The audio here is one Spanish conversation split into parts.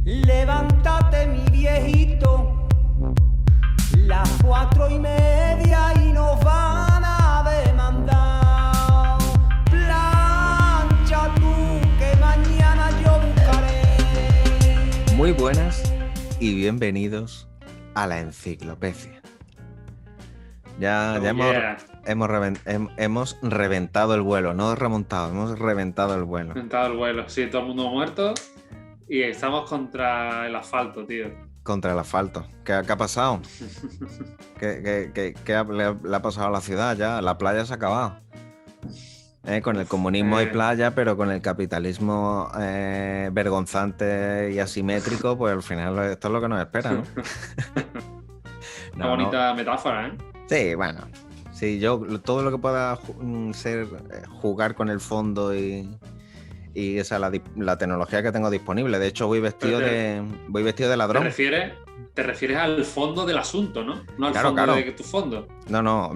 Levántate, mi viejito, las 4:30 y nos van a demandar. Plancha tú, que mañana yo buscaré. Muy buenas y bienvenidos a la enciclopedia. Ya hemos reventado el vuelo, no remontado, hemos reventado el vuelo. Reventado el vuelo, sí, todo el mundo muerto y estamos contra el asfalto, tío. Contra el asfalto. ¿Qué ha pasado? ¿Qué le ha pasado a la ciudad ya? La playa se ha acabado. Con el comunismo hay playa, pero con el capitalismo vergonzante y asimétrico, pues al final esto es lo que nos espera, ¿no? Una bonita metáfora, ¿eh? Sí, bueno. Sí, yo todo lo que pueda ser jugar con el fondo y esa la tecnología que tengo disponible. De hecho, voy vestido de ladrón. ¿Te refieres al fondo del asunto, ¿no? No al claro, fondo claro. de tu fondo. No,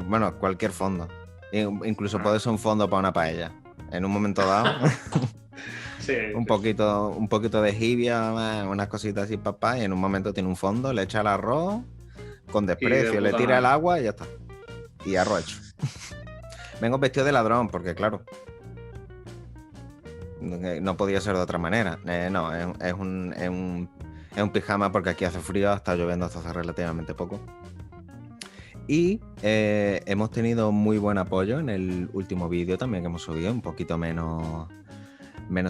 bueno, cualquier fondo. Incluso puede ser un fondo para una paella. En un momento dado. Sí, un poquito de jibia, unas cositas así, papá, y en un momento tiene un fondo, le echa el arroz con desprecio, le tira el agua y ya está. Y arroz hecho. Vengo vestido de ladrón porque, claro, no podía ser de otra manera. No, es un pijama porque aquí hace frío, está lloviendo hasta hace relativamente poco. Y hemos tenido muy buen apoyo en el último vídeo también que hemos subido, un poquito menos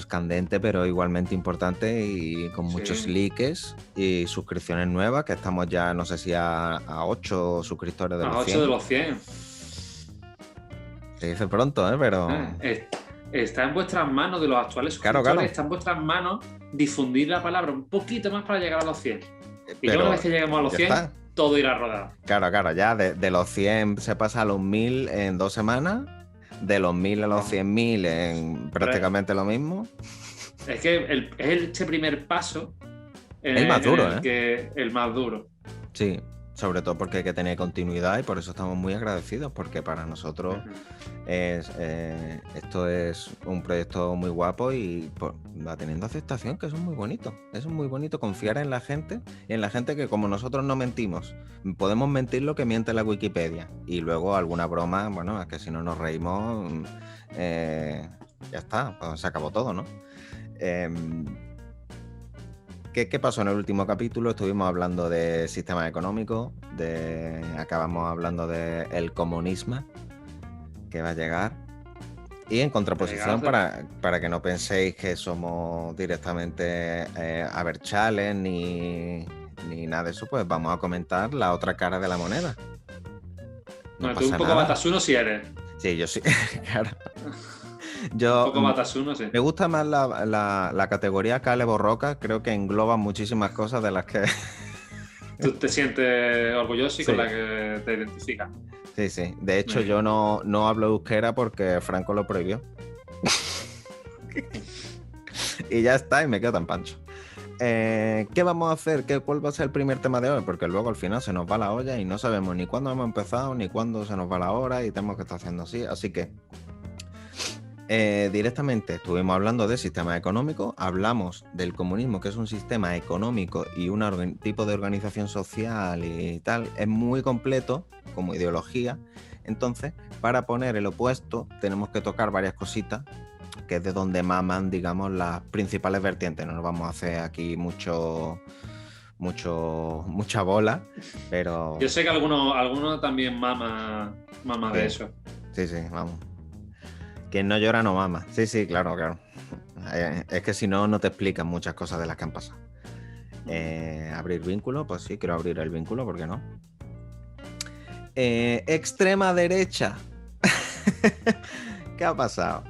candente, pero igualmente importante y con muchos likes y suscripciones nuevas, que estamos ya, no sé si a 8 suscriptores de los 100. A 8 de los 100. Se dice pronto, pero... Está en vuestras manos, de los actuales suscriptores, claro. Está en vuestras manos difundir la palabra un poquito más para llegar a los 100. Y una vez que lleguemos a los 100, está. Todo irá rodado. Claro, ya de los 100 se pasa a los 1000 en 2 semanas. De los 1000 a los 100.000 en prácticamente lo mismo. Es que este primer paso es el más duro, el más duro. Sí, sobre todo porque hay que tener continuidad y por eso estamos muy agradecidos, porque para nosotros esto es un proyecto muy guapo y va teniendo aceptación, que eso es muy bonito. Es muy bonito confiar en la gente y en la gente que, como nosotros no mentimos, podemos mentir lo que miente la Wikipedia y luego alguna broma, bueno, es que si no nos reímos ya está, pues se acabó todo, ¿no? ¿Qué pasó en el último capítulo? Estuvimos hablando de sistema económico, acabamos hablando del comunismo que va a llegar. Y en contraposición, para que no penséis que somos directamente abertzales ni nada de eso, pues vamos a comentar la otra cara de la moneda. No, tú un poco Batasuno si eres. Sí, yo sí, claro. Un poco Batasuno, sí. Me gusta más la categoría Cale Borroca, creo que engloba muchísimas cosas de las que... Tú te sientes orgulloso y con la que te identificas. Sí. De hecho, yo no hablo euskera porque Franco lo prohibió. Y ya está, y me quedo tan pancho. ¿Qué vamos a hacer? ¿Cuál va a ser el primer tema de hoy? Porque luego al final se nos va la olla y no sabemos ni cuándo hemos empezado, ni cuándo se nos va la hora y tenemos que estar haciendo así. Así que directamente estuvimos hablando de sistema económico, hablamos del comunismo, que es un sistema económico y un tipo de organización social y tal, es muy completo como ideología. Entonces, para poner el opuesto tenemos que tocar varias cositas, que es de donde maman, digamos, las principales vertientes. No nos vamos a hacer aquí mucha bola, pero... Yo sé que alguno también mama sí. De eso. Sí, vamos. Quien no llora no mama. Sí, claro. Es que si no te explican muchas cosas de las que han pasado. Abrir vínculo, pues sí, quiero abrir el vínculo, ¿por qué no? Extrema derecha. ¿Qué ha pasado?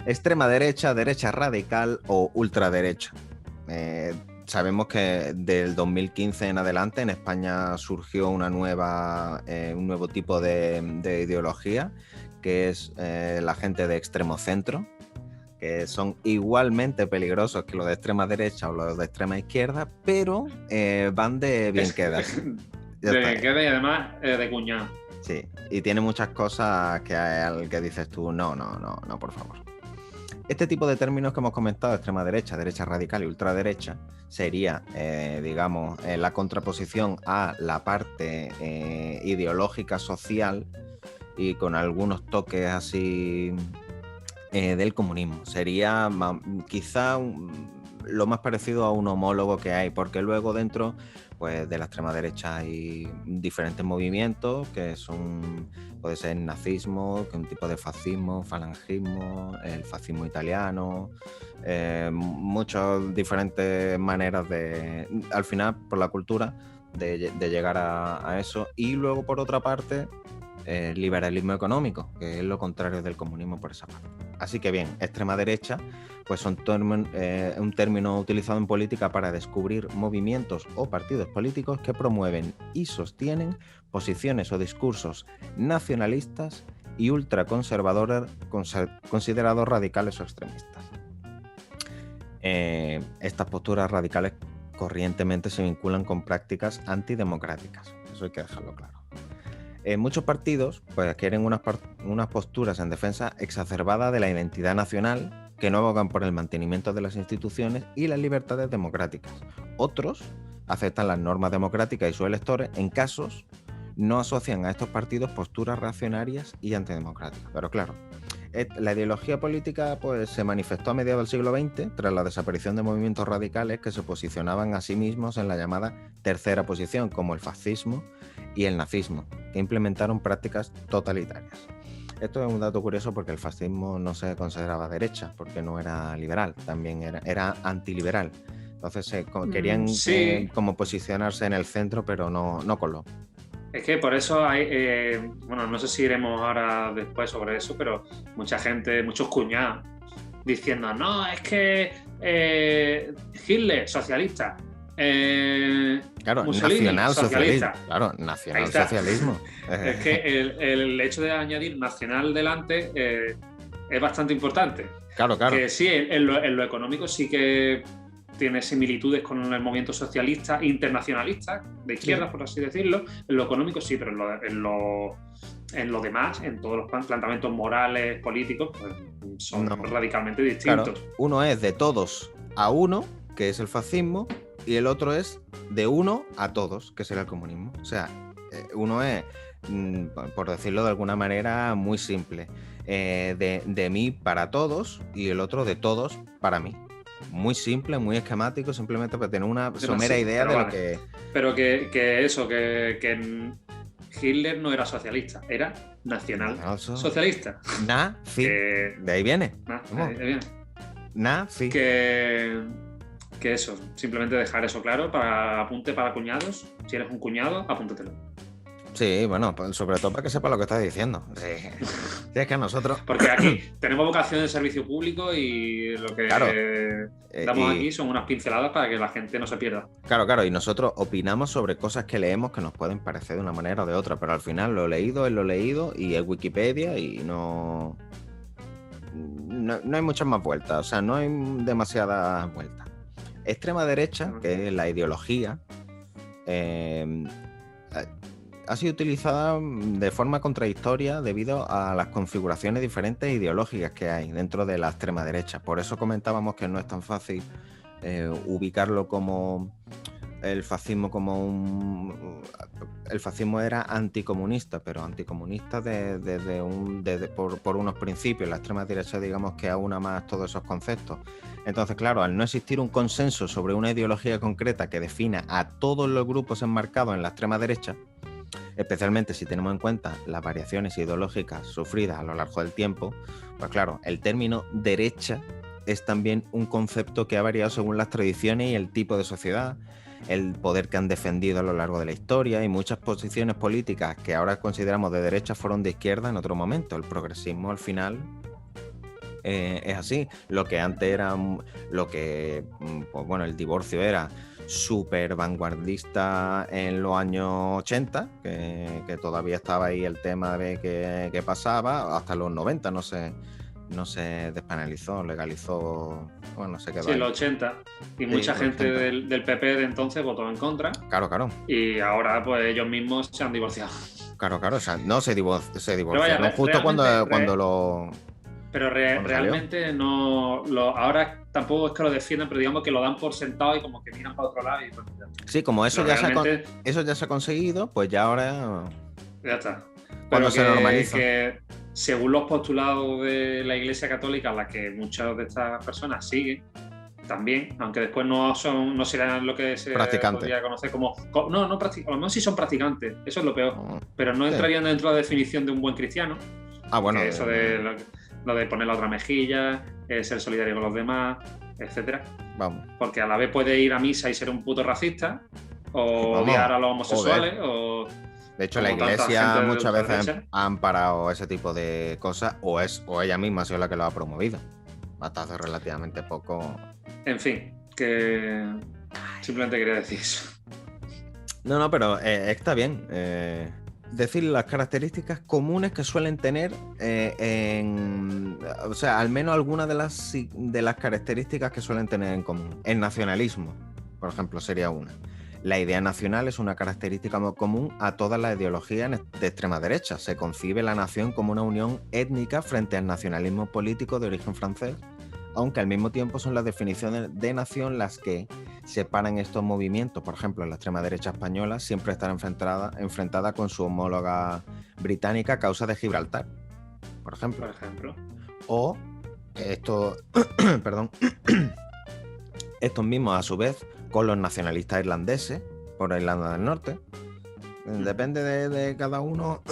Extrema derecha, derecha radical o ultraderecha. Sabemos que del 2015 en adelante en España surgió un nuevo tipo de ideología, que es la gente de extremo centro, que son igualmente peligrosos que los de extrema derecha o los de extrema izquierda, pero van de bien queda. De bien queda y además de cuñado. Sí, y tiene muchas cosas que dices tú, no, por favor. Este tipo de términos que hemos comentado, extrema derecha, derecha radical y ultraderecha, sería, digamos, la contraposición a la parte ideológica social y con algunos toques así del comunismo. Sería quizá lo más parecido a un homólogo que hay, porque luego dentro pues, de la extrema derecha hay diferentes movimientos que son, puede ser nazismo, que es un tipo de fascismo, falangismo, el fascismo italiano, muchas diferentes maneras de, al final, por la cultura, de llegar a eso. Y luego, por otra parte, liberalismo económico, que es lo contrario del comunismo por esa parte. Así que bien, extrema derecha pues son un término utilizado en política para descubrir movimientos o partidos políticos que promueven y sostienen posiciones o discursos nacionalistas y ultraconservadores considerados radicales o extremistas. Estas posturas radicales corrientemente se vinculan con prácticas antidemocráticas, eso hay que dejarlo claro. Muchos partidos pues, adquieren unas posturas en defensa exacerbada de la identidad nacional que no abogan por el mantenimiento de las instituciones y las libertades democráticas. Otros aceptan las normas democráticas y sus electores. En casos, no asocian a estos partidos posturas reaccionarias y antidemocráticas. Pero claro, la ideología política pues, se manifestó a mediados del siglo XX tras la desaparición de movimientos radicales que se posicionaban a sí mismos en la llamada tercera posición, como el fascismo y el nazismo, que implementaron prácticas totalitarias. Esto es un dato curioso porque el fascismo no se consideraba derecha, porque no era liberal, también era antiliberal. Entonces querían como posicionarse en el centro, pero no coló. Es que por eso hay, bueno, no sé si iremos ahora después sobre eso, pero mucha gente, muchos cuñados, diciendo, no, es que Hitler, socialista. Claro, Mussolini, nacionalsocialismo. Claro, nacionalsocialismo. Es que el hecho de añadir nacional delante es bastante importante. Claro. Que sí, en lo económico sí que tiene similitudes con el movimiento socialista, internacionalista, de izquierda, sí, por así decirlo. En lo económico sí, pero en lo demás, en todos los planteamientos morales, políticos, pues son radicalmente distintos. Claro. Uno es de todos a uno, que es el fascismo, y el otro es de uno a todos, que será el comunismo. O sea, uno es, por decirlo de alguna manera muy simple, de mí para todos y el otro de todos para mí. Muy simple, muy esquemático, simplemente para tener una somera idea de lo que... Pero que Hitler no era socialista, era nacional socialista. Nazi. De ahí viene. De ahí viene. Nazi. Que eso, simplemente dejar eso claro para apunte para cuñados. Si eres un cuñado, apúntatelo. Sí, bueno, sobre todo para que sepa lo que estás diciendo. Sí. Es que nosotros... Porque aquí tenemos vocación de servicio público y lo que damos aquí son unas pinceladas para que la gente no se pierda. Claro, y nosotros opinamos sobre cosas que leemos que nos pueden parecer de una manera o de otra, pero al final lo leído es lo leído y es Wikipedia y no hay muchas más vueltas, o sea, no hay demasiadas vueltas. Extrema derecha, que es la ideología, ha sido utilizada de forma contradictoria debido a las configuraciones diferentes ideológicas que hay dentro de la extrema derecha. Por eso comentábamos que no es tan fácil ubicarlo como el fascismo el fascismo era anticomunista, pero anticomunista por unos principios. La extrema derecha, digamos, que aúna más todos esos conceptos. Entonces, claro, al no existir un consenso sobre una ideología concreta que defina a todos los grupos enmarcados en la extrema derecha, especialmente si tenemos en cuenta las variaciones ideológicas sufridas a lo largo del tiempo, pues claro, el término derecha es también un concepto que ha variado según las tradiciones y el tipo de sociedad, el poder que han defendido a lo largo de la historia, y muchas posiciones políticas que ahora consideramos de derecha fueron de izquierda en otro momento. El progresismo al final es así. Lo que antes era pues bueno, el divorcio era súper vanguardista en los años 80, que todavía estaba ahí el tema de qué pasaba, hasta los 90 no se despenalizó, legalizó, bueno, se quedó. Sí, en los 80. Y mucha gente del PP de entonces votó en contra. Claro. Y ahora pues ellos mismos se han divorciado. Claro, o sea, no se divorciaron justo cuando Pero cuando salió. realmente no. Ahora tampoco es que lo defiendan, pero digamos que lo dan por sentado y como que miran para otro lado y pues, ya. Sí, como eso Pero ya, realmente, eso ya se ha conseguido, pues ya ahora, ya está. cuando Pero se normaliza. que según los postulados de la Iglesia Católica, a la que muchas de estas personas siguen, también, aunque después no serán lo que se Practicantes. podría conocer como. No practicantes, a lo mejor sí son practicantes, eso es lo peor. Pero no Sí. entrarían dentro de la definición de un buen cristiano. Bueno, Que eso de lo de poner la otra mejilla, ser solidario con los demás, etcétera. vamos. Porque a la vez puede ir a misa y ser un puto racista, o Vamos, odiar a los homosexuales, o. De hecho, la como tanta Iglesia gente de muchas veces ultraderecha. ha amparado ese tipo de cosas, o ella misma ha sido la que lo ha promovido. Hasta hace relativamente poco. En fin, que simplemente quería decir eso. No, pero está bien. Decir las características comunes que suelen tener o sea, al menos algunas de las características que suelen tener en común. El nacionalismo, por ejemplo, sería una. La idea nacional es una característica común a todas las ideologías de extrema derecha. Se concibe la nación como una unión étnica frente al nacionalismo político de origen francés, aunque al mismo tiempo son las definiciones de nación las que separan estos movimientos. Por ejemplo, la extrema derecha española siempre estará enfrentada con su homóloga británica a causa de Gibraltar, por ejemplo. O perdón, estos mismos a su vez con los nacionalistas irlandeses por Irlanda del Norte. Depende de cada uno.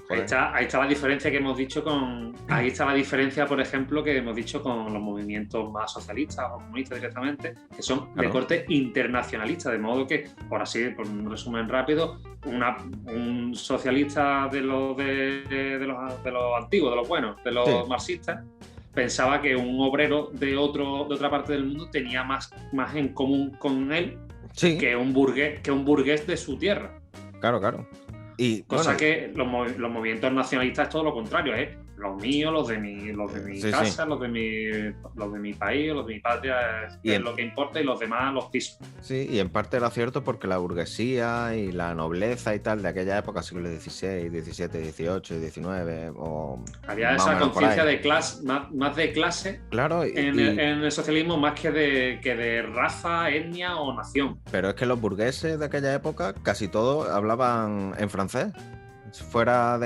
Ahí está la diferencia que hemos dicho ahí está la diferencia, por ejemplo, que hemos dicho con los movimientos más socialistas o comunistas directamente, que son de corte internacionalista, de modo que, por así, por un resumen rápido, un socialista de los antiguos, de los buenos, de los marxistas, pensaba que un obrero de otra parte del mundo tenía más en común con él que un burgués de su tierra. Claro. Y, cosa que los movimientos nacionalistas es todo lo contrario, ¿eh? Los míos, los de mi casa, los de mi país, los de mi patria, es lo que importa, y los demás los pisos. Sí, y en parte era cierto porque la burguesía y la nobleza y tal de aquella época, siglo XVI, XVII, XVIII, XIX, había esa conciencia de clase, más de clase, claro, en el socialismo, más que de raza, etnia o nación. Pero es que los burgueses de aquella época casi todos hablaban en francés. Fuera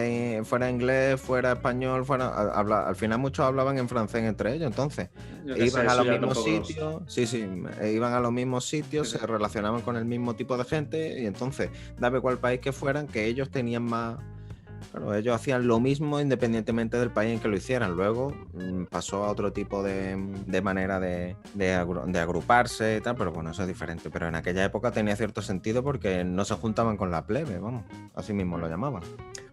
inglés, fuera español, al final muchos hablaban en francés entre ellos, entonces iban a los mismos sitios, iban a los mismos sitios, se relacionaban con el mismo tipo de gente, y entonces, dame cuál país que fueran, que ellos tenían más. Claro, ellos hacían lo mismo independientemente del país en que lo hicieran. Luego pasó a otro tipo de manera de agruparse y tal, pero bueno, eso es diferente. Pero en aquella época tenía cierto sentido porque no se juntaban con la plebe, vamos, así mismo lo llamaban.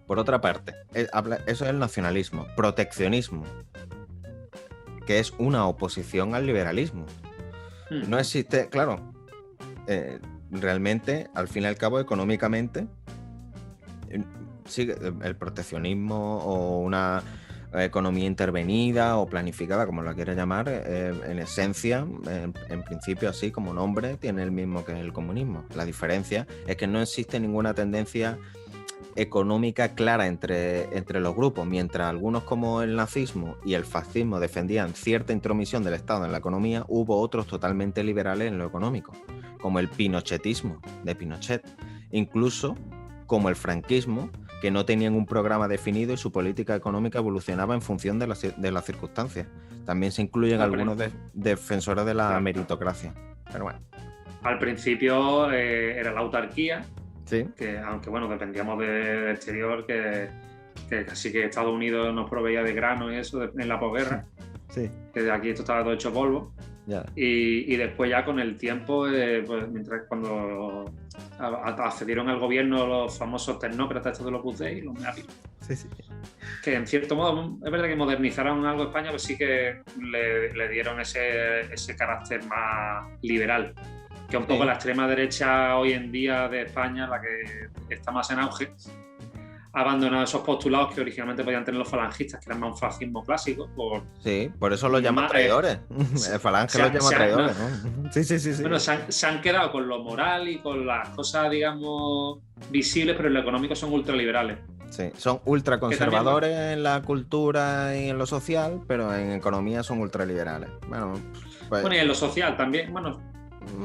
Por otra parte, eso es el nacionalismo. Proteccionismo, que es una oposición al liberalismo. No existe, claro, realmente, al fin y al cabo, económicamente, sí, el proteccionismo o una economía intervenida o planificada, como la quieras llamar, en esencia, en principio, así como nombre, tiene el mismo que el comunismo. La diferencia es que no existe ninguna tendencia económica clara entre los grupos. Mientras algunos, como el nazismo y el fascismo, defendían cierta intromisión del Estado en la economía, hubo otros totalmente liberales en lo económico, como el pinochetismo de Pinochet, incluso como el franquismo, que no tenían un programa definido y su política económica evolucionaba en función de las circunstancias. También se incluyen algunos defensores de la meritocracia. Pero bueno. Al principio era la autarquía, sí, que aunque bueno, dependíamos del exterior, que casi que Estados Unidos nos proveía de grano y eso en la posguerra. Sí. Que de aquí esto estaba todo hecho polvo. Ya. Y después ya con el tiempo, pues cuando accedieron al gobierno los famosos tecnócratas estos de los Buzey, los MEAPI, que en cierto modo es verdad que modernizaron algo España, pero sí que le dieron ese carácter más liberal, que un poco la extrema derecha hoy en día de España, la que está más en auge, ha abandonado esos postulados que originalmente podían tener los falangistas, que eran más un fascismo clásico. Por eso los llaman traidores. El falange los llama traidores, ¿no? Sí. Bueno, se han quedado con lo moral y con las cosas, digamos, visibles, pero en lo económico son ultraliberales. Sí, son ultraconservadores en la cultura y en lo social, pero en economía son ultraliberales. Bueno, pues, Bueno, y en lo social también, bueno,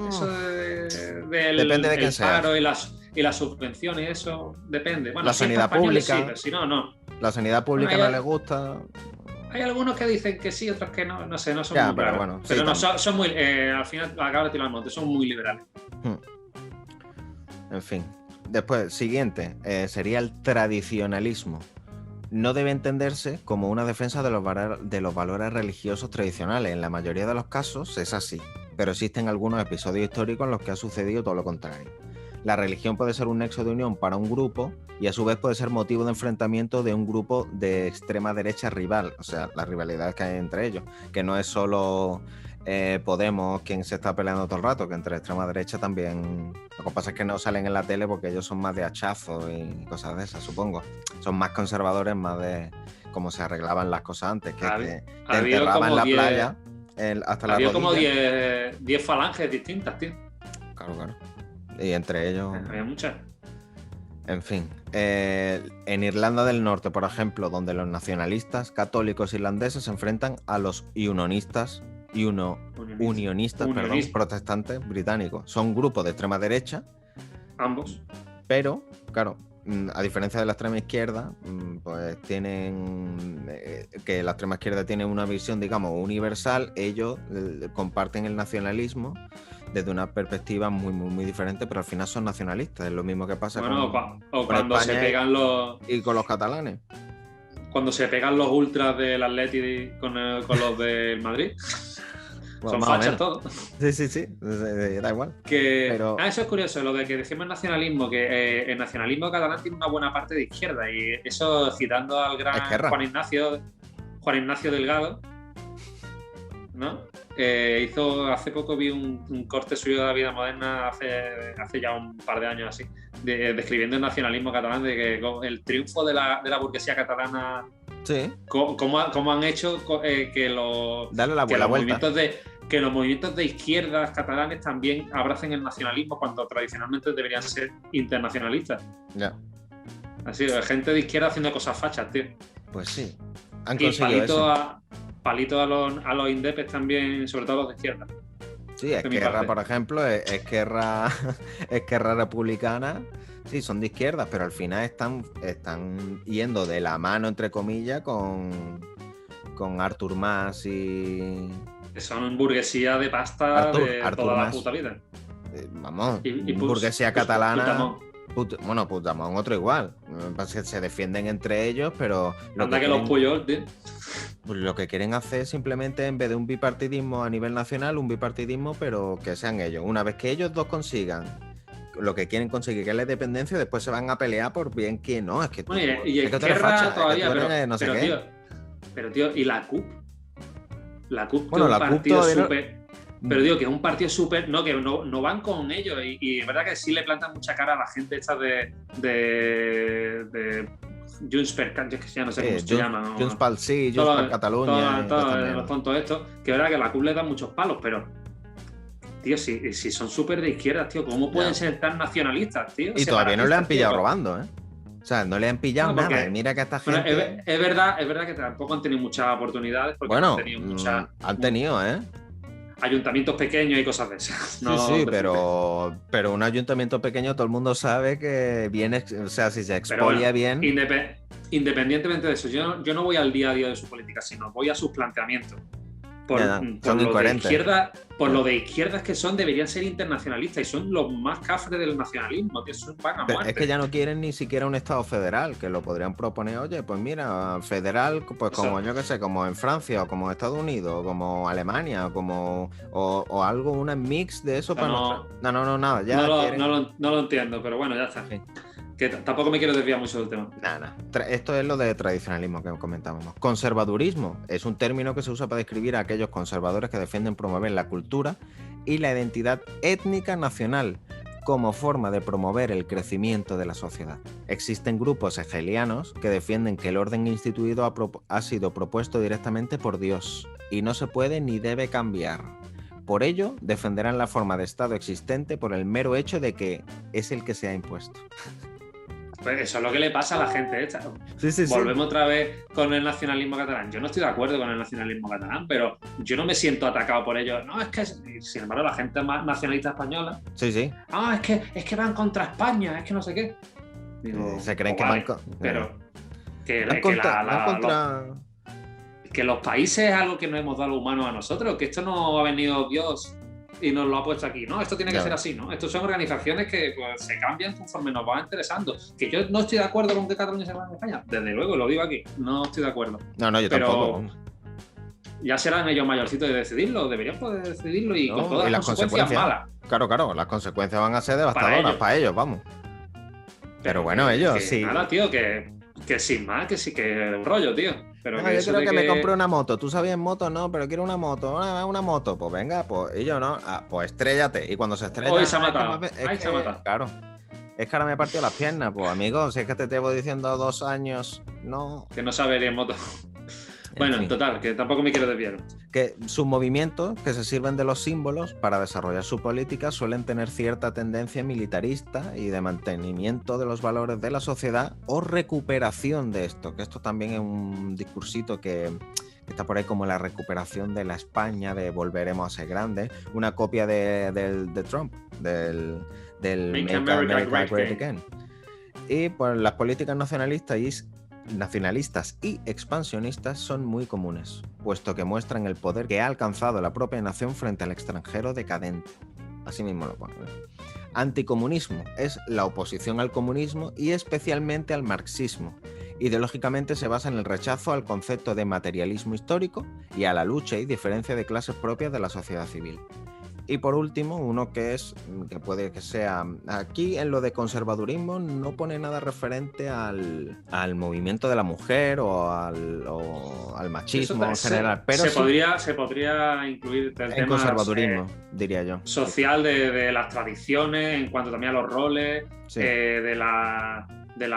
eso del depende de quién el sea. paro y las subvenciones, eso depende. Bueno, La si es sanidad para españoles, pública. sí, pero si no, no. La sanidad pública Bueno, no les gusta. Hay algunos que dicen que sí, otros que no, no sé, no son Ya, muy pero claros. bueno, sí, Pero no, también. son muy, al final, acabo de tirar el monte, son muy liberales. En fin. Después, siguiente, sería el tradicionalismo. No debe entenderse como una defensa de los valores religiosos tradicionales. En la mayoría de los casos es así, pero existen algunos episodios históricos en los que ha sucedido todo lo contrario. La religión puede ser un nexo de unión para un grupo y a su vez puede ser motivo de enfrentamiento de un grupo de extrema derecha rival, o sea, las rivalidades que hay entre ellos, que no es solo Podemos quien se está peleando todo el rato, que entre extrema derecha también. Lo que pasa es que no salen en la tele porque ellos son más de hachazo y cosas de esas, supongo. Son más conservadores, más de cómo se arreglaban las cosas antes, que te enterraban en la playa hasta la rodilla. Había como 10 falanges distintas, tío. Claro. Y entre ellos... Había muchas. En fin, en Irlanda del Norte, por ejemplo, donde los nacionalistas católicos irlandeses se enfrentan a los unionistas protestantes británicos. Son grupos de extrema derecha. Ambos. Pero, claro, a diferencia de la extrema izquierda, pues tienen que la extrema izquierda tiene una visión, digamos, universal. Ellos comparten el nacionalismo desde una perspectiva muy diferente, pero al final son nacionalistas. Es lo mismo que pasa con cuando España se pegan y con los catalanes. Cuando se pegan los ultras del Atleti con los del Madrid. Son fachas todos. Sí, da igual. Pero... eso es curioso, lo de que decimos nacionalismo, que el nacionalismo catalán tiene una buena parte de izquierda, y eso citando al gran Juan Ignacio Delgado, ¿no? Hace poco vi un corte suyo de La Vida Moderna hace ya un par de años así, describiendo el nacionalismo catalán, de que el triunfo de la burguesía catalana, sí, cómo han hecho que los movimientos de izquierdas catalanes también abracen el nacionalismo cuando tradicionalmente deberían ser internacionalistas. Ya. Así, gente de izquierda haciendo cosas fachas, tío. Pues sí. Han conseguido eso. Palito a los indepes también, sobre todo a los de izquierda. Sí, Esquerra, por ejemplo, Esquerra Republicana, sí, son de izquierda, pero al final están yendo de la mano, entre comillas, con Artur Mas y... Son burguesía de pasta de toda la puta vida. Vamos, burguesía catalana... Puigdemont otro igual. Se defienden entre ellos, pero... los Puyol, tío. Pues lo que quieren hacer es simplemente, en vez de un bipartidismo a nivel nacional, un bipartidismo, pero que sean ellos. Una vez que ellos dos consigan lo que quieren conseguir, que es la independencia, después se van a pelear por bien quién no. Es que tú, y es que tú eres facha, todavía, pero tío, ¿y la CUP? La CUP, bueno, la CUP súper... Pero digo que es un partido súper... No, que no van con ellos. Y es verdad que sí le plantan mucha cara a la gente esta de Junts per Catalunya, que ya no sé cómo se llama, ¿no? Junts pel Sí, Junts per Catalunya. Todos los tontos estos. Que es verdad que la CUP le da muchos palos, pero... Tío, si son súper de izquierda, tío, ¿cómo pueden ser tan nacionalistas, tío? Y todavía no le han pillado robando, ¿eh? O sea, no le han pillado nada. Mira que esta gente... Bueno, es verdad que tampoco han tenido muchas oportunidades. Porque bueno, han tenido muchas... Han tenido, ¿eh? Ayuntamientos pequeños y cosas de esas. Sí, pero un ayuntamiento pequeño todo el mundo sabe que viene, o sea, si se expolia bien... Independientemente de eso, yo no voy al día a día de su política, sino voy a sus planteamientos. Son incoherentes. Por lo de izquierdas que son, deberían ser internacionalistas y son los más cafres del nacionalismo, tío, son pan a muerte. Es que ya no quieren ni siquiera un Estado federal, que lo podrían proponer, oye, pues mira, federal, pues como yo que sé, como en Francia, o como Estados Unidos, o como Alemania, o algo, una mix de eso para no, nada. Ya no lo entiendo, pero bueno, ya está. Sí. Que tampoco me quiero desviar mucho del tema. Nada. Esto es lo de tradicionalismo que comentábamos. Conservadurismo es un término que se usa para describir a aquellos conservadores que defienden promover la cultura y la identidad étnica nacional como forma de promover el crecimiento de la sociedad. Existen grupos hegelianos que defienden que el orden instituido ha sido propuesto directamente por Dios y no se puede ni debe cambiar. Por ello, defenderán la forma de Estado existente por el mero hecho de que es el que se ha impuesto. Pues eso es lo que le pasa a la gente esta. Sí. Volvemos otra vez con el nacionalismo catalán. Yo no estoy de acuerdo con el nacionalismo catalán, pero yo no me siento atacado por ello. No, es que, sin embargo, la gente más nacionalista española. Sí. Ah, es que van contra España, es que no sé qué. Digo, Se creen pues que vale, van pero que, van que contra... que los países es algo que nos hemos dado los humanos a nosotros, que esto no ha venido Dios y nos lo ha puesto aquí, ¿no? Esto tiene que ser así, ¿no? Estos son organizaciones que pues, se cambian conforme nos va interesando. Que yo no estoy de acuerdo con que Cataluña se vaya en España, desde luego, lo digo aquí, no estoy de acuerdo. No, yo pero tampoco. Ya serán ellos mayorcitos de decidirlo, deberían poder decidirlo y con todas las consecuencias malas. Claro, las consecuencias van a ser devastadoras para ellos, vamos. Pero bueno, ellos sí. Nada, tío, que sin más, que sí que un rollo, tío. Pero yo quiero que me compre una moto. ¿Tú sabías moto? No, pero quiero una moto. Una moto. Pues venga, pues. Y yo no. Pues estrellate. Y cuando se estrella. Hoy se ha matado. Se ha matado. Claro. Es que ahora me he partido las piernas. Pues amigo, si es que te llevo diciendo 2 años, no. Que no sabe ir en moto. Bueno, en total, que tampoco me quiero desviar. Que sus movimientos, que se sirven de los símbolos para desarrollar su política, suelen tener cierta tendencia militarista y de mantenimiento de los valores de la sociedad o recuperación de esto, que esto también es un discursito que está por ahí como la recuperación de la España, de volveremos a ser grandes, una copia de Trump, del Make America Great Again. Y pues las políticas nacionalistas y expansionistas son muy comunes, puesto que muestran el poder que ha alcanzado la propia nación frente al extranjero decadente. Así mismo lo ponen. Anticomunismo es la oposición al comunismo y especialmente al marxismo. Ideológicamente se basa en el rechazo al concepto de materialismo histórico y a la lucha y diferencia de clases propias de la sociedad civil. Y por último, uno que puede que sea... Aquí en lo de conservadurismo no pone nada referente al movimiento de la mujer o al machismo en general. Pero se podría incluir el tema conservadurismo, diría yo. Social de las tradiciones, en cuanto también a los roles, sí. de la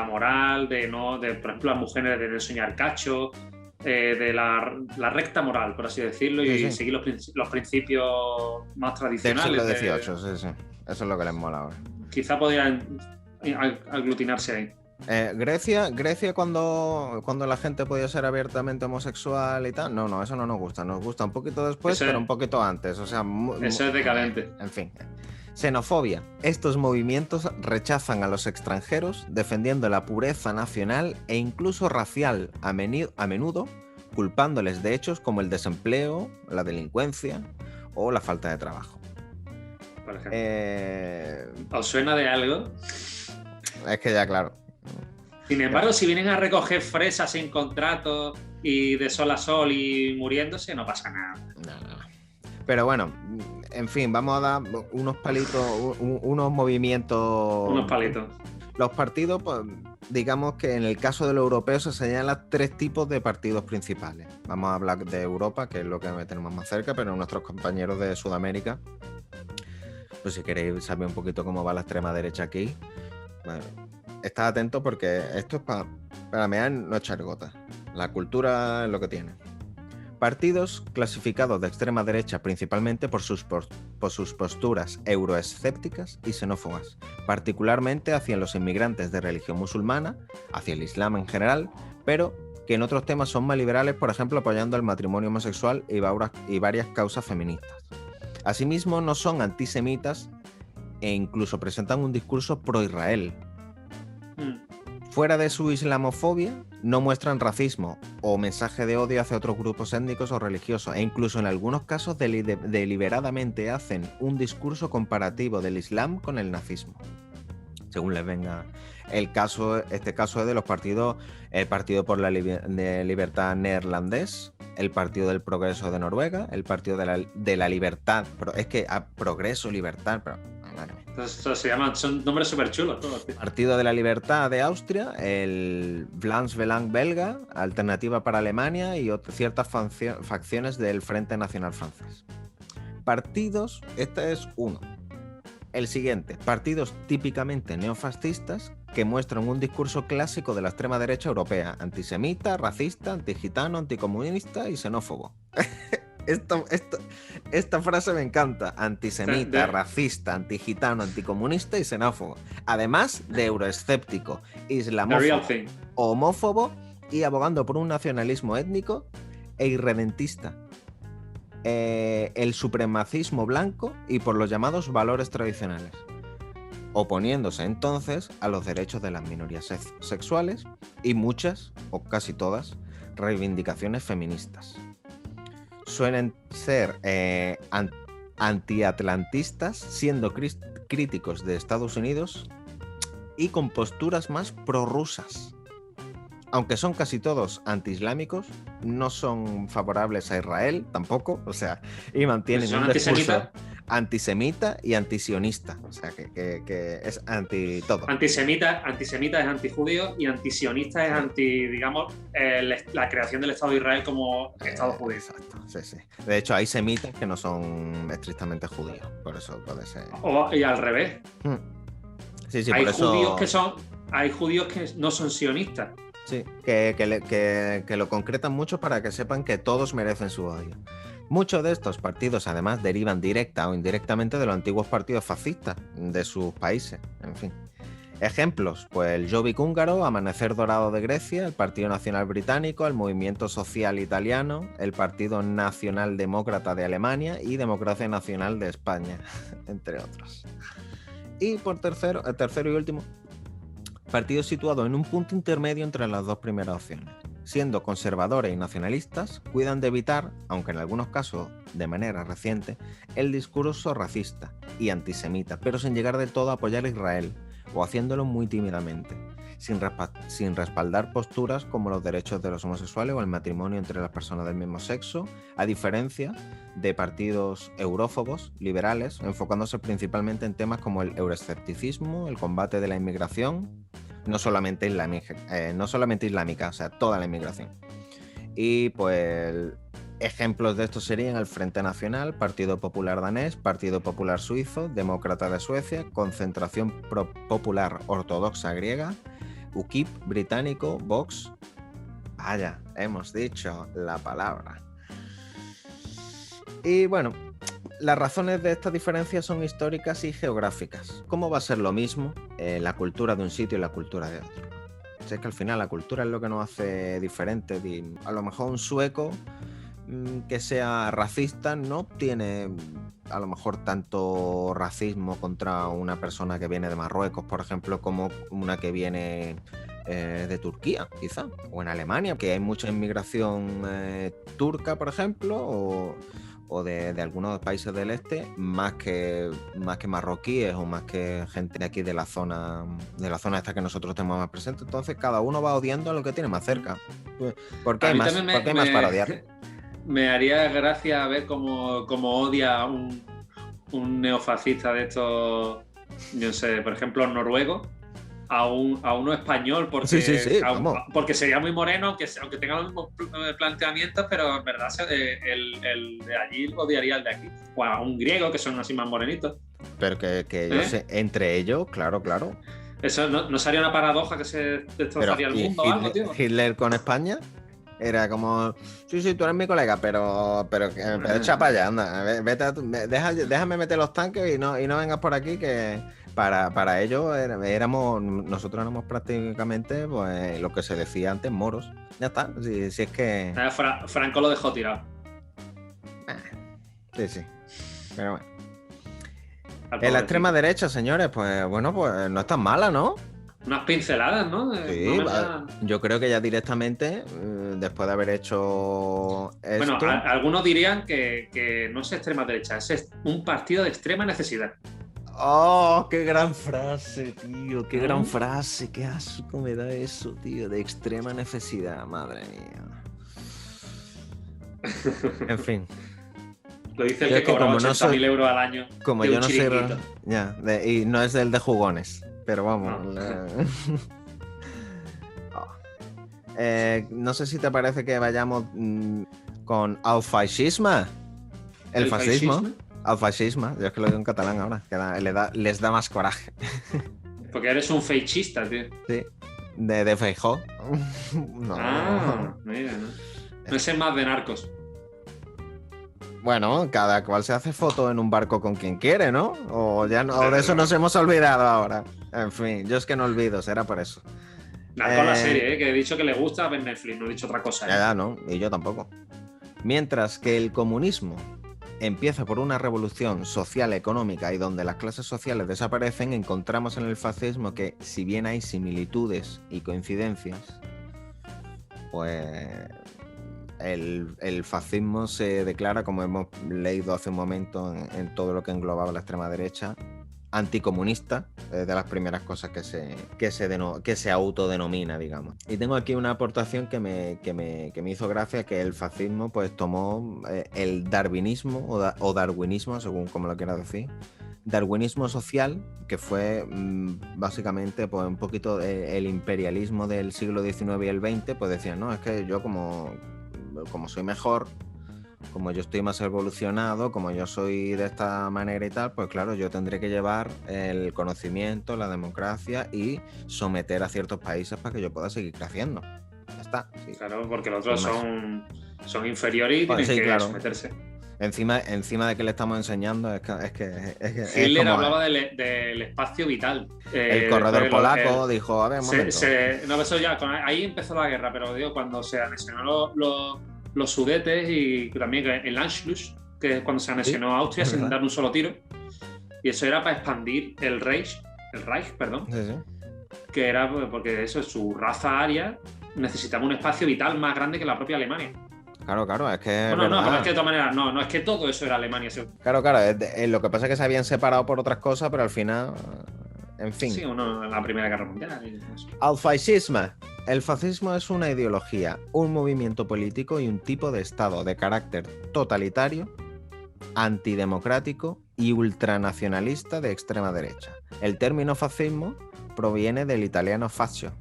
moral, por ejemplo, las mujeres de enseñar cacho. De la recta moral, por así decirlo, y seguir los principios más tradicionales. Del siglo XVIII, sí. Eso es lo que les mola ahora. Quizá podrían aglutinarse ahí. Grecia cuando la gente podía ser abiertamente homosexual y tal, no, eso no nos gusta. Nos gusta un poquito después, pero un poquito antes. O sea, eso es decadente. En fin. Xenofobia. Estos movimientos rechazan a los extranjeros, defendiendo la pureza nacional e incluso racial, a menudo culpándoles de hechos como el desempleo, la delincuencia o la falta de trabajo. Por ejemplo. ¿Os suena de algo? Es que ya, claro. Sin embargo, si vienen a recoger fresas sin contrato y de sol a sol y muriéndose, no pasa nada. No. Pero bueno, en fin, vamos a dar unos palitos, unos movimientos. Unos palitos. Los partidos, pues, digamos que en el caso de los europeos se señalan 3 tipos de partidos principales. Vamos a hablar de Europa, que es lo que tenemos más cerca, pero nuestros compañeros de Sudamérica, pues si queréis saber un poquito cómo va la extrema derecha aquí, bueno, estad atentos porque esto es para mear no echar gota. La cultura es lo que tiene. Partidos clasificados de extrema derecha principalmente por sus posturas euroescépticas y xenófobas, particularmente hacia los inmigrantes de religión musulmana, hacia el Islam en general, pero que en otros temas son más liberales, por ejemplo apoyando el matrimonio homosexual y varias causas feministas. Asimismo, no son antisemitas e incluso presentan un discurso pro-Israel. Fuera de su islamofobia, no muestran racismo o mensaje de odio hacia otros grupos étnicos o religiosos, e incluso en algunos casos deliberadamente hacen un discurso comparativo del Islam con el nazismo, según les venga. Este caso es de los partidos, el Partido por la Libertad neerlandés, el Partido del Progreso de Noruega, el Partido de la Libertad, pero es que Progreso, Libertad, pero... Entonces son nombres súper chulos todos. Partido de la Libertad de Austria, el Vlaams Belang belga, Alternativa para Alemania y ciertas facciones del Frente Nacional francés. Partidos, este es uno. El siguiente, partidos típicamente neofascistas que muestran un discurso clásico de la extrema derecha europea, antisemita, racista, antigitano, anticomunista y xenófobo. Esta frase me encanta. Antisemita, De- racista, antigitano, anticomunista y xenófobo. Además de euroescéptico, The real islamófobo, thing. homófobo y abogando por un nacionalismo étnico e irredentista. El supremacismo blanco y por los llamados valores tradicionales. Oponiéndose entonces a los derechos de las minorías sexuales y muchas, o casi todas, reivindicaciones feministas. Suelen ser antiatlantistas, siendo críticos de Estados Unidos y con posturas más prorrusas. Aunque son casi todos antiislámicos, no son favorables a Israel tampoco, o sea, y mantienen ¿Son un discurso antisemitas? antisemita y antisionista, o sea, que es anti todo. Antisemita es antijudío y antisionista es anti, digamos, la creación del Estado de Israel como Estado judío. Exacto, sí, sí. De hecho, hay semitas que no son estrictamente judíos, por eso puede ser. Y al revés. Sí, sí, hay por eso. Hay judíos que no son sionistas. Sí, que lo concretan mucho para que sepan que todos merecen su odio. Muchos de estos partidos, además, derivan directa o indirectamente de los antiguos partidos fascistas de sus países. En fin. Ejemplos, pues el Jobbik húngaro, Amanecer Dorado de Grecia, el Partido Nacional Británico, el Movimiento Social Italiano, el Partido Nacional Demócrata de Alemania y Democracia Nacional de España, entre otros. Y por tercero y último, partidos situados en un punto intermedio entre las dos primeras opciones. Siendo conservadores y nacionalistas, cuidan de evitar, aunque en algunos casos de manera reciente, el discurso racista y antisemita, pero sin llegar del todo a apoyar a Israel, o haciéndolo muy tímidamente, sin respaldar posturas como los derechos de los homosexuales o el matrimonio entre las personas del mismo sexo, a diferencia de partidos eurófobos, liberales, enfocándose principalmente en temas como el euroescepticismo, el combate de la inmigración, no solamente islámica, o sea, toda la inmigración. Y pues ejemplos de esto serían el Frente Nacional, Partido Popular Danés, Partido Popular Suizo, Demócrata de Suecia, Concentración Popular Ortodoxa Griega, UKIP británico, Vox. Vaya, hemos dicho la palabra. Y bueno, las razones de estas diferencias son históricas y geográficas. ¿Cómo va a ser lo mismo la cultura de un sitio y la cultura de otro? Si es que al final la cultura es lo que nos hace diferentes. A lo mejor un sueco que sea racista no tiene a lo mejor tanto racismo contra una persona que viene de Marruecos, por ejemplo, como una que viene de Turquía, quizá, o en Alemania, que hay mucha inmigración turca, por ejemplo, o de algunos países del este, más que marroquíes o más que gente de aquí de la zona esta que nosotros tenemos más presente. Entonces cada uno va odiando a lo que tiene más cerca. ¿Por qué hay más para odiar? Me haría gracia ver cómo odia un neofascista de estos, yo sé, por ejemplo, noruego, a uno español, porque, porque sería muy moreno, aunque tenga los mismos planteamientos, pero en verdad el de allí odiaría al de aquí. O a un griego, que son así más morenitos. Pero que yo sé, entre ellos, claro. Eso no sería una paradoja que se destrozaría el mundo o algo, tío. Hitler con España era como, sí, tú eres mi colega, pero echa para allá, anda, déjame meter los tanques y no vengas por aquí, que para ellos nosotros éramos prácticamente pues lo que se decía antes, moros. Ya está, si es que... Franco lo dejó tirado. Sí, pero bueno. En la extrema derecha, señores, pues bueno, pues no es tan mala, ¿no? Unas pinceladas, ¿no? Sí, yo creo que ya directamente, después de haber hecho esto... Bueno, algunos dirían que no es extrema derecha, es un partido de extrema necesidad. ¡Oh, qué gran frase, tío! ¡Qué gran frase! ¡Qué asco me da eso, tío! De extrema necesidad, madre mía. En fin. Lo dice el que cobra 80.000 euros al año. Como yo no sé... Ya, y no es el de jugones. Pero vamos. No sé si te parece que vayamos con el fascismo. El fascismo. El fascismo. Yo es que lo digo en catalán ahora. Que les da más coraje. Porque eres un feichista, tío. Sí. De Feijóo. No. Mira, ¿no? No es más de narcos. Bueno, cada cual se hace foto en un barco con quien quiere, ¿no? O ya no, o de eso nos hemos olvidado ahora. En fin, yo es que no olvido, será por eso. Con la serie, que he dicho que le gusta ver Netflix, no he dicho otra cosa. Ya, no, y yo tampoco. Mientras que el comunismo empieza por una revolución social económica y donde las clases sociales desaparecen, encontramos en el fascismo que, si bien hay similitudes y coincidencias, pues el fascismo se declara, como hemos leído hace un momento en todo lo que englobaba la extrema derecha, anticomunista, de las primeras cosas que se autodenomina, digamos. Y tengo aquí una aportación que me hizo gracia, que el fascismo pues tomó el darwinismo o darwinismo, según como lo quieras decir, darwinismo social, que fue básicamente pues un poquito el imperialismo del siglo XIX y el XX, pues decían, no, es que yo como soy mejor, como yo estoy más evolucionado, como yo soy de esta manera y tal, pues claro, yo tendré que llevar el conocimiento, la democracia y someter a ciertos países para que yo pueda seguir creciendo. Ya está. Sí. Claro, porque los otros son inferiores y tienen que someterse. Encima de que le estamos enseñando, es que Hitler como hablaba del espacio vital. El corredor polaco dijo, a ver, un momento. Eso ya, ahí empezó la guerra, pero digo, cuando se anexionó los Sudetes y también el Anschluss, que es cuando se anexionó a Austria sin dar un solo tiro, y eso era para expandir el Reich, sí. Que era porque eso, su raza aria necesitaba un espacio vital más grande que la propia Alemania. Claro, es que... Bueno, no, pero es que de todas maneras, no, es que todo eso era Alemania. Claro, lo que pasa es que se habían separado por otras cosas, pero al final, en fin. Sí, uno en la Primera Guerra Mundial. Al fascismo. El fascismo es una ideología, un movimiento político y un tipo de Estado de carácter totalitario, antidemocrático y ultranacionalista de extrema derecha. El término fascismo proviene del italiano fascio,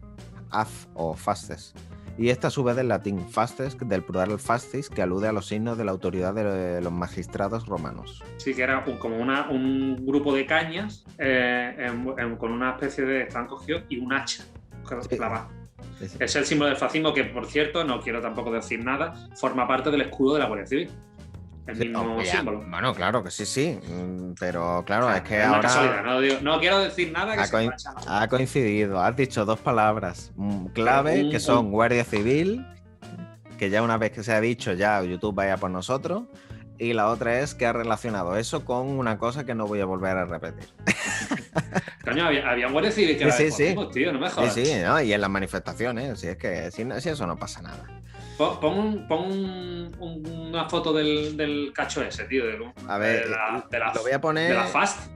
o fasces, y esta a su vez del latín fasces, del plural fascis, que alude a los signos de la autoridad de los magistrados romanos. Sí, que era como un grupo de cañas con una especie de están cogidos y un hacha clavada. Sí. Es el símbolo del fascismo que, por cierto, no quiero tampoco decir nada, forma parte del escudo de la Guardia Civil. El mismo símbolo. Bueno, claro que sí, pero claro, es que es ahora... Casualidad, no quiero decir nada que ha coincidido, has dicho dos palabras clave que son Guardia Civil, que ya una vez que se ha dicho ya YouTube vaya por nosotros, y la otra es que ha relacionado eso con una cosa que no voy a volver a repetir. Coño, había un Guardia Civil que era sí. Tío, no me jodas. Sí, ¿no? Y en las manifestaciones, si es que si eso no pasa nada. Pon una foto del cacho ese, tío. A ver, lo voy a poner... De la FAST.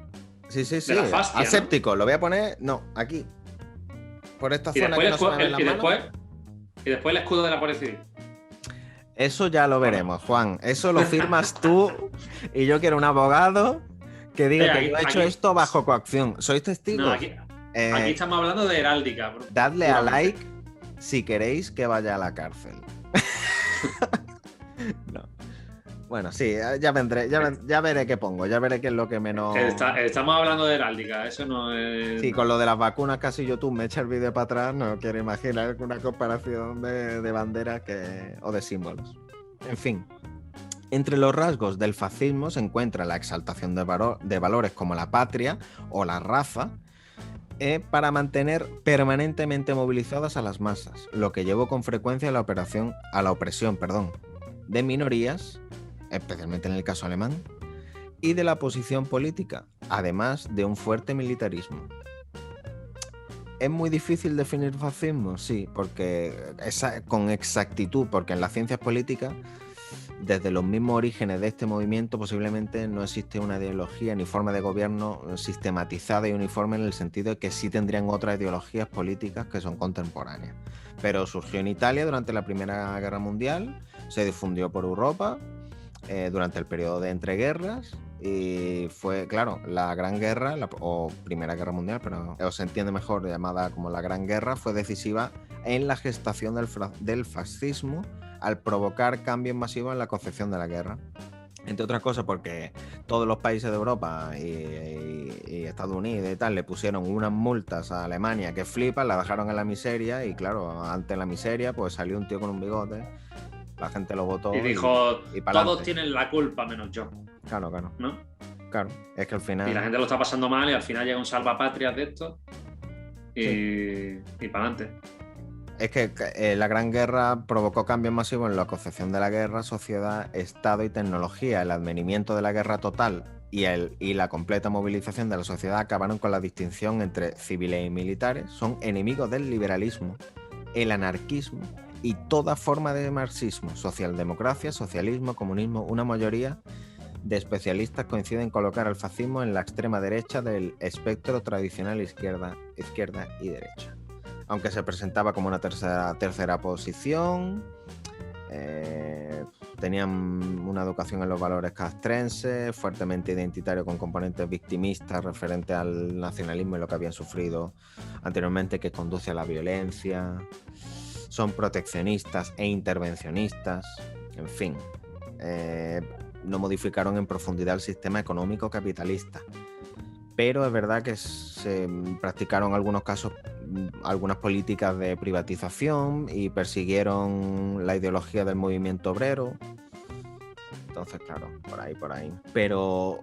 Sí. De la fascia, aséptico, ¿no? Lo voy a poner... No, aquí. Por esta zona que no se me ve la mano. Y después el escudo de la Guardia Civil. Eso ya lo veremos, Juan. Eso lo firmas tú y yo quiero un abogado que diga que yo he hecho esto bajo coacción. ¿Sois testigos? No, aquí estamos hablando de heráldica. Dadle a like si queréis que vaya a la cárcel. No. Bueno, sí, ya veré qué pongo, ya veré qué es lo que menos... Estamos hablando de heráldica, eso no es... Sí, con lo de las vacunas casi YouTube me echa el vídeo para atrás, no quiero imaginar una comparación de banderas o de símbolos. En fin, entre los rasgos del fascismo se encuentra la exaltación de valores como la patria o la raza, para mantener permanentemente movilizadas a las masas, lo que llevó con frecuencia a la opresión de minorías, especialmente en el caso alemán, y de la posición política, además de un fuerte militarismo. ¿Es muy difícil definir fascismo? Sí, porque con exactitud, porque en las ciencias políticas, desde los mismos orígenes de este movimiento, posiblemente no existe una ideología ni forma de gobierno sistematizada y uniforme, en el sentido de que sí tendrían otras ideologías políticas que son contemporáneas. Pero surgió en Italia durante la Primera Guerra Mundial, se difundió por Europa durante el periodo de entreguerras, y fue, claro, la Gran Guerra, o Primera Guerra Mundial, pero se entiende mejor llamada como la Gran Guerra, fue decisiva en la gestación del fascismo, al provocar cambios masivos en la concepción de la guerra. Entre otras cosas porque todos los países de Europa y Estados Unidos y tal le pusieron unas multas a Alemania que flipan, la dejaron en la miseria, y claro, ante la miseria pues salió un tío con un bigote La gente lo votó Y dijo, y pa'lante. todos tienen la culpa menos yo, Claro, claro. ¿no? Claro, es que al final... Y la gente lo está pasando mal y al final llega un salvapatrias de esto y para adelante. Es que la Gran Guerra provocó cambios masivos en la concepción de la guerra, sociedad, Estado y tecnología. El advenimiento de la guerra total y la completa movilización de la sociedad acabaron con la distinción entre civiles y militares. Son enemigos del liberalismo, el anarquismo y toda forma de marxismo, socialdemocracia, socialismo, comunismo. Una mayoría de especialistas coinciden en colocar al fascismo en la extrema derecha del espectro tradicional izquierda y derecha. Aunque se presentaba como una tercera posición, tenían una educación en los valores castrenses, fuertemente identitario con componentes victimistas referente al nacionalismo y lo que habían sufrido anteriormente, que conduce a la violencia. Son proteccionistas e intervencionistas, en fin. No modificaron en profundidad el sistema económico capitalista. Pero es verdad que se practicaron en algunos casos algunas políticas de privatización y persiguieron la ideología del movimiento obrero. Entonces, claro, por ahí. Pero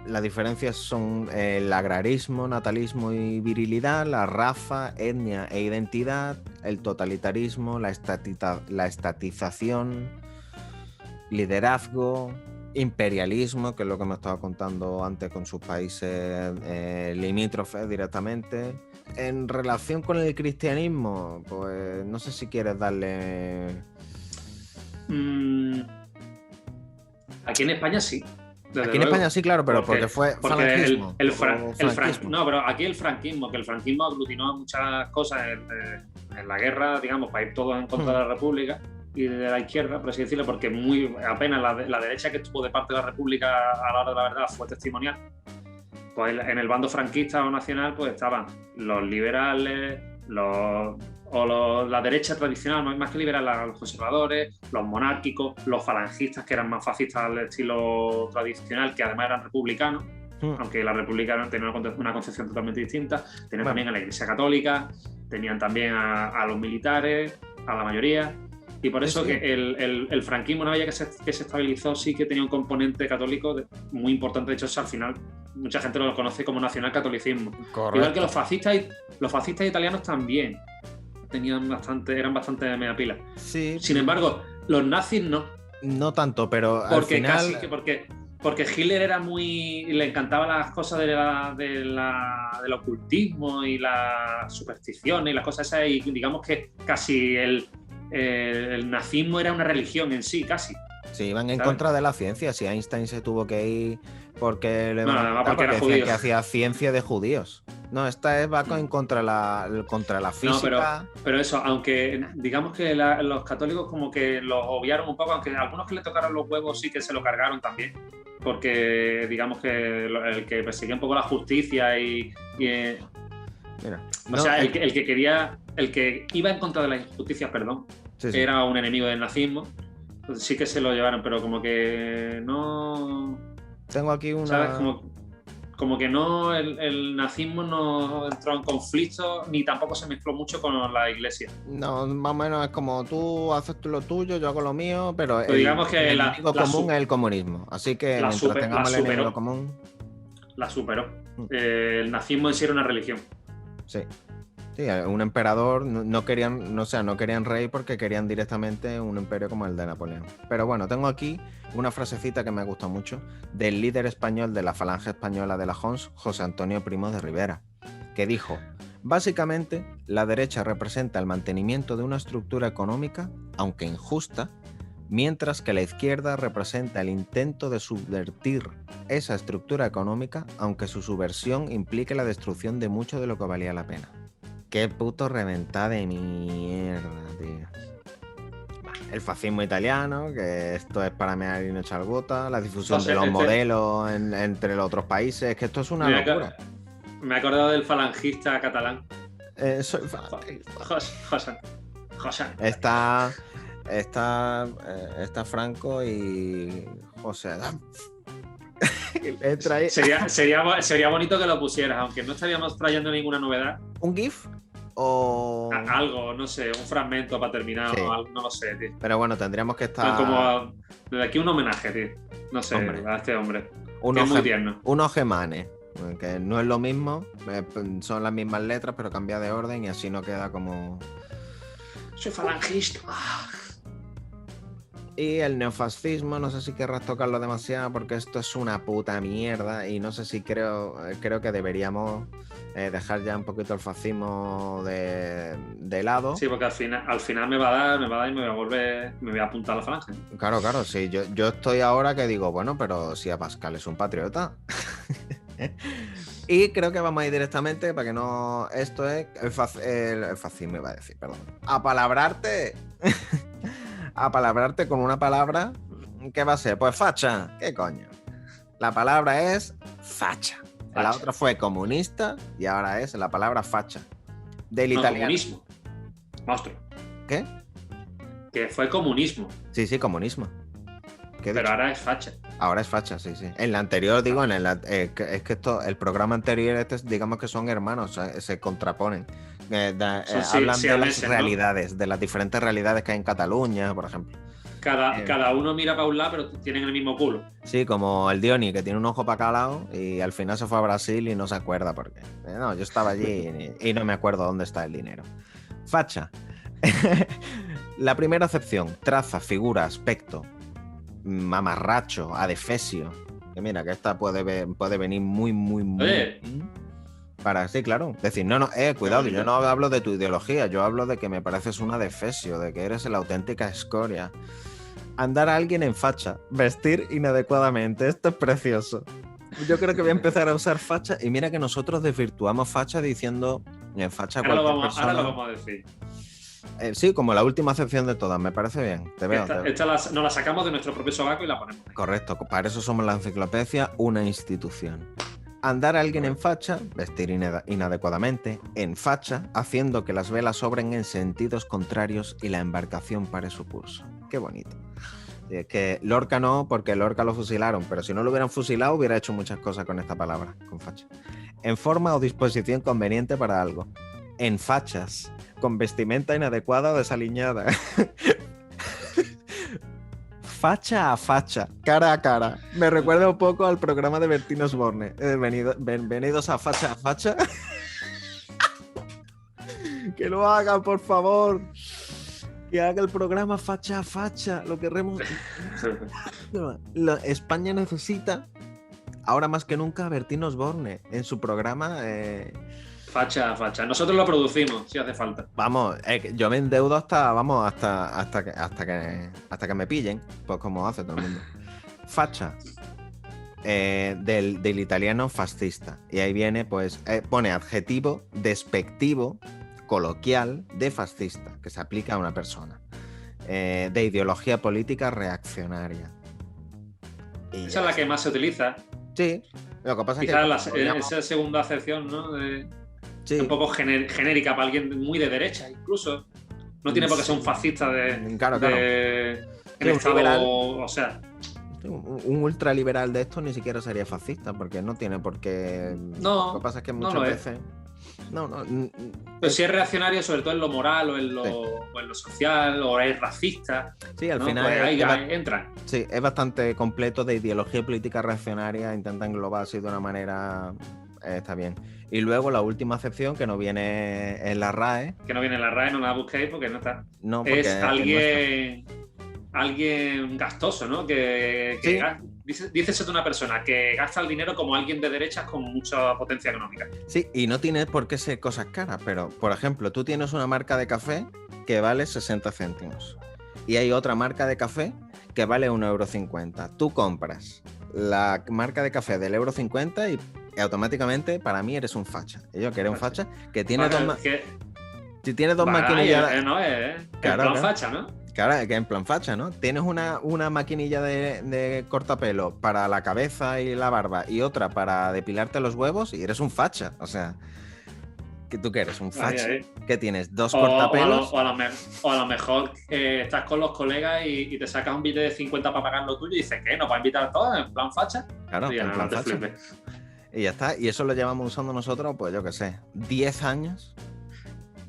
las diferencias son el agrarismo, natalismo y virilidad, la raza, etnia e identidad, el totalitarismo, la estatización, liderazgo, imperialismo, que es lo que me estaba contando antes con sus países limítrofes directamente. En relación con el cristianismo, pues no sé si quieres darle... Aquí en España sí. Aquí en España sí, claro, pero porque fue falangismo. No, pero aquí el franquismo aglutinó muchas cosas en la guerra, digamos, para ir todos en contra de la República y de la izquierda, por así decirlo, porque muy apenas la derecha que estuvo de parte de la República a la hora de la verdad fue testimonial. Pues en el bando franquista o nacional pues estaban los liberales, la derecha tradicional, más que liberales, los conservadores, los monárquicos, los falangistas, que eran más fascistas al estilo tradicional, que además eran republicanos, aunque la republicana tenía una concepción totalmente distinta. Tenían también a la Iglesia Católica, tenían también a los militares, a la mayoría. Y por eso que el franquismo, una vez que se estabilizó, sí que tenía un componente católico muy importante. De hecho, al final mucha gente lo conoce como nacionalcatolicismo. Correcto. Igual que los fascistas italianos también eran bastante media pila. Sí. Sin embargo, los nazis no. No tanto, pero al final... Porque Hitler era le encantaban las cosas del ocultismo y las supersticiones y las cosas esas, y digamos que casi el nazismo era una religión en sí, casi. Sí, iban en ¿sabes? contra de la ciencia. Si Einstein se tuvo que ir porque porque era judío. que hacía ciencia de judíos. No, esta va en contra la física. No, pero eso, aunque digamos que los católicos como que los obviaron un poco, aunque algunos que le tocaron los huevos sí que se lo cargaron también, porque digamos que el que perseguía un poco la justicia Mira, o sea, el que iba en contra de las injusticias, sí. Era un enemigo del nazismo. Entonces sí que se lo llevaron, pero como que no... Tengo aquí una... ¿Sabes? Como que no, el nazismo no entró en conflicto ni tampoco se mezcló mucho con la iglesia. No, más o menos es como tú haces lo tuyo, yo hago lo mío, pero digamos que el enemigo común es el comunismo. Así que mientras tengamos el enemigo común... La superó. El nazismo en sí era una religión. Sí. Sí, un emperador no querían rey porque querían directamente un imperio como el de Napoleón. Pero bueno, tengo aquí una frasecita que me gusta mucho del líder español de la Falange Española de la Jons, José Antonio Primo de Rivera, que dijo: básicamente, la derecha representa el mantenimiento de una estructura económica, aunque injusta, mientras que la izquierda representa el intento de subvertir esa estructura económica, aunque su subversión implique la destrucción de mucho de lo que valía la pena. Qué puto reventada de mierda, tío. El fascismo italiano, que esto es para mear y no echar gota, la difusión de los modelos entre los otros países, que esto es una locura. Me he acordado del falangista catalán. Soy falangista. José. Está Franco y José Adán. Sería bonito que lo pusieras, aunque no estaríamos trayendo ninguna novedad. ¿Un GIF? o...? Algo, no sé, un fragmento para terminar, Sí. o algo, no lo sé, tío. Pero bueno, tendríamos que estar... Desde aquí un homenaje, tío. No sé, Hombre. a este hombre. un Que es muy oje- tierno. unos gemanes, que no es lo mismo, son las mismas letras, pero cambia de orden y así no queda como... Soy falangista. Y el neofascismo, no sé si querrás tocarlo demasiado porque esto es una puta mierda y no sé si creo que deberíamos dejar ya un poquito el fascismo de lado. Sí, porque al final me va a dar y me voy a apuntar a la falange. Claro, sí, yo estoy ahora que digo, bueno, pero si Abascal es un patriota. Y creo que vamos a ir directamente para que no... Esto es el fascismo, iba a decir, perdón. Apalabrarte. Apalabrarte con una palabra. ¿Qué va a ser? Pues facha. ¿Qué coño? La palabra es facha. La otra fue comunista y ahora es la palabra facha. Del No, italiano. comunismo. Monstruo. ¿Qué? Que fue comunismo. Sí, comunismo. ¿Qué he Pero dicho? ahora es facha. Ahora es facha, sí. En la anterior, digo, es que el programa anterior, digamos que son hermanos, se contraponen. Hablan de las siameses, ¿no? realidades, de las diferentes realidades que hay en Cataluña, por ejemplo. Cada uno mira para un lado, pero tienen el mismo culo. Sí, como el Diony, que tiene un ojo para cada lado y al final se fue a Brasil y no se acuerda porque... No, yo estaba allí y no me acuerdo dónde está el dinero. Facha. La primera acepción, traza, figura, aspecto, mamarracho, adefesio. Que mira, que esta puede venir muy Oye. sí, claro. Decir, no, cuidado, yo no hablo de tu ideología, yo hablo de que me pareces un adefesio, de que eres la auténtica escoria. Andar a alguien en facha, vestir inadecuadamente, esto es precioso. Yo creo que voy a empezar a usar facha y mira que nosotros desvirtuamos facha diciendo facha Ahora cualquier lo persona. vamos a decir. Sí, como la última acepción de todas, me parece bien. Te veo. Nos la sacamos de nuestro propio sobaco y la ponemos. Correcto, para eso somos la enciclopedia, una institución. Andar a alguien en facha, vestir inadecuadamente, en facha, haciendo que las velas sobren en sentidos contrarios y la embarcación pare su curso. Qué bonito. Y es que Lorca no, porque Lorca lo fusilaron, pero si no lo hubieran fusilado hubiera hecho muchas cosas con esta palabra, con facha. En forma o disposición conveniente para algo. En fachas, con vestimenta inadecuada o desaliñada. Facha a facha, cara a cara. Me recuerda un poco al programa de Bertín Osborne. Bienvenidos a Facha a Facha. Que lo hagan, por favor. Que haga el programa Facha a Facha. Lo queremos. España necesita, ahora más que nunca, a Bertín Osborne en su programa. Facha. Nosotros lo producimos, si hace falta. Vamos, yo me endeudo hasta que me pillen, pues como hace todo el mundo. Facha. Del italiano fascista. Y ahí viene, pues, pone adjetivo despectivo, coloquial, de fascista, que se aplica a una persona. De ideología política reaccionaria. Y Esa es la que más se utiliza. Sí, lo que pasa es Quizás que... esa segunda acepción, ¿no? Sí. Un poco genérica para alguien muy de derecha, incluso. No tiene por qué ser un fascista Claro. en Sí, un estado, liberal. o sea, Un ultraliberal de esto ni siquiera sería fascista, porque no tiene por qué... No, lo que pasa es que no muchas lo es. veces... No. pero si es reaccionario, sobre todo en lo moral o en lo social, o es racista, Sí, al ¿no? final Pues ahí es, entran. sí, es bastante completo de ideología política reaccionaria, intenta englobar así de una manera... está bien. Y luego la última acepción, que no viene en la RAE. Que no viene en la RAE, no la busquéis porque no está. No, porque Es alguien gastoso, ¿no? Sí. Dice eso de una persona que gasta el dinero como alguien de derechas con mucha potencia económica. Sí, y no tiene por qué ser cosas caras, pero, por ejemplo, tú tienes una marca de café que vale 60 céntimos y hay otra marca de café que vale 1,50 €. Tú compras la marca de café del 1,50 € y automáticamente para mí eres un facha. Y yo que eres un facha que tiene si tienes dos maquinillas... Claro, en plan facha, ¿no? Claro, que en plan facha, ¿no? Tienes una maquinilla de cortapelo para la cabeza y la barba y otra para depilarte los huevos y eres un facha. O sea, ¿que tú qué eres? ¿Un facha? ¿Qué tienes? ¿Dos cortapelos? O a lo mejor estás con los colegas y te sacas un billete de 50 para pagar lo tuyo y dices, ¿qué? ¿Nos va a invitar a todos en plan facha? Claro, Y en no plan te facha. flipes. Y ya está. Y eso lo llevamos usando nosotros, pues yo qué sé, 10 años.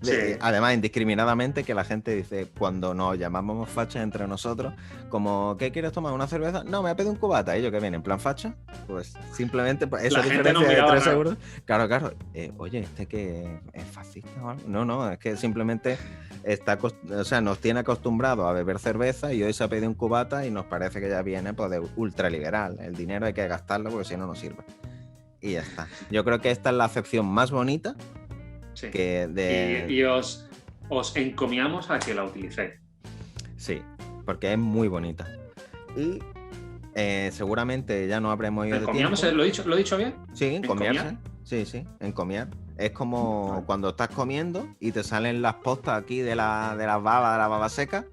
Sí. Además, indiscriminadamente, que la gente dice, cuando nos llamamos fachas entre nosotros, como, ¿qué quieres tomar? ¿Una cerveza? No, me voy a pedir un cubata. ¿Y yo qué viene? ¿En plan facha? Pues simplemente esa La gente diferencia nos de miraba 3 raro. euros. Claro. Oye, ¿este que es fascista o algo? No, es que simplemente o sea, nos tiene acostumbrados a beber cerveza y hoy se ha pedido un cubata y nos parece que ya viene pues, de ultraliberal. El dinero hay que gastarlo porque si no, no sirve. Y ya está. Yo creo que esta es la acepción más bonita Sí. que de... Y os encomiamos a que la utilicéis. Sí, porque es muy bonita. Y seguramente ya no habremos ido de ¿Encomiamos? tiempo. ¿Lo he dicho bien? Sí, encomiarse. ¿Encomiar? Sí, encomiar. Es como cuando estás comiendo y te salen las postas aquí de la baba seca.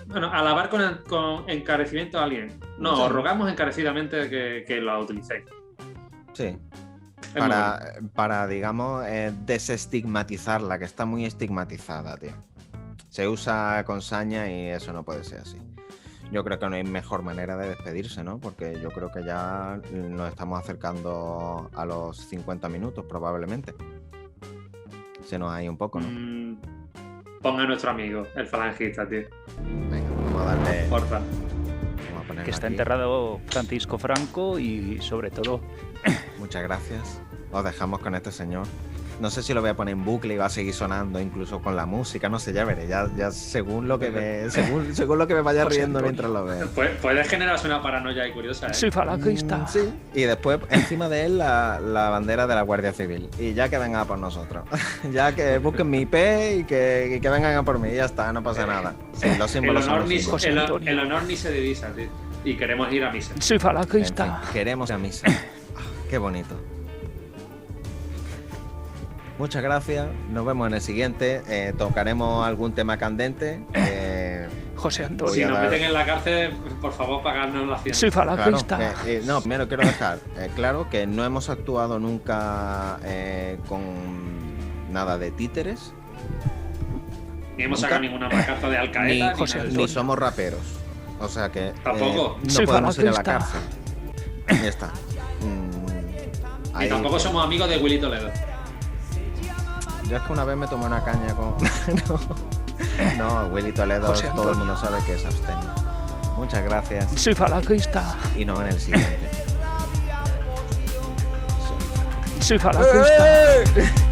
Bueno, alabar con encarecimiento a alguien. No, Sí. os rogamos encarecidamente que la utilicéis. Sí. Es muy bonito. Para digamos, desestigmatizarla, que está muy estigmatizada, tío. Se usa con saña y eso no puede ser así. Yo creo que no hay mejor manera de despedirse, ¿no? Porque yo creo que ya nos estamos acercando a los 50 minutos, probablemente. Se nos ha ido un poco, ¿no? Ponga a nuestro amigo, el falangista, tío. Venga, vamos a darle... Porfa. Vamos a ponerlo Que está aquí. enterrado Francisco Franco y sobre todo Muchas gracias. Os dejamos con este señor. No sé si lo voy a poner en bucle y va a seguir sonando incluso con la música, no sé, ya veré, ya según lo que me según lo que me vaya José riendo Antonio. mientras lo veo. Puede generarse una paranoia y curiosa, ¿eh? soy falangista. Sí. Y después encima de él la bandera de la Guardia Civil. Y ya que vengan a por nosotros. Ya que busquen mi IP y que vengan a por mí. Ya está, no pasa nada. Sí, los El símbolos son honor, los ni, símbolos. José Antonio. el honor ni se divisa, tío. Y queremos ir a misa. Soy En fin, falangista. queremos a misa. Qué bonito. Muchas gracias. Nos vemos en el siguiente. Tocaremos algún tema candente. José Antonio. Si Voy a nos dar- meten en la cárcel, por favor, pagadnos la fianza. Soy Claro, falangista. no, primero quiero dejar claro que no hemos actuado nunca con nada de títeres, Ni hemos nunca. sacado ninguna pancarta de Al ni, Qaeda, ni José nada de ni eso. somos raperos. O sea que Tampoco. no Soy podemos ir a la falangista. cárcel. Ya está. Y Ahí- tampoco somos amigos de Willy Toledo. Yo es que una vez me tomé una caña con... no, Willy Toledo, José todo el Antonio. mundo sabe que es abstemio. Muchas gracias Soy falangista. y nos vemos en el siguiente. Soy falangista.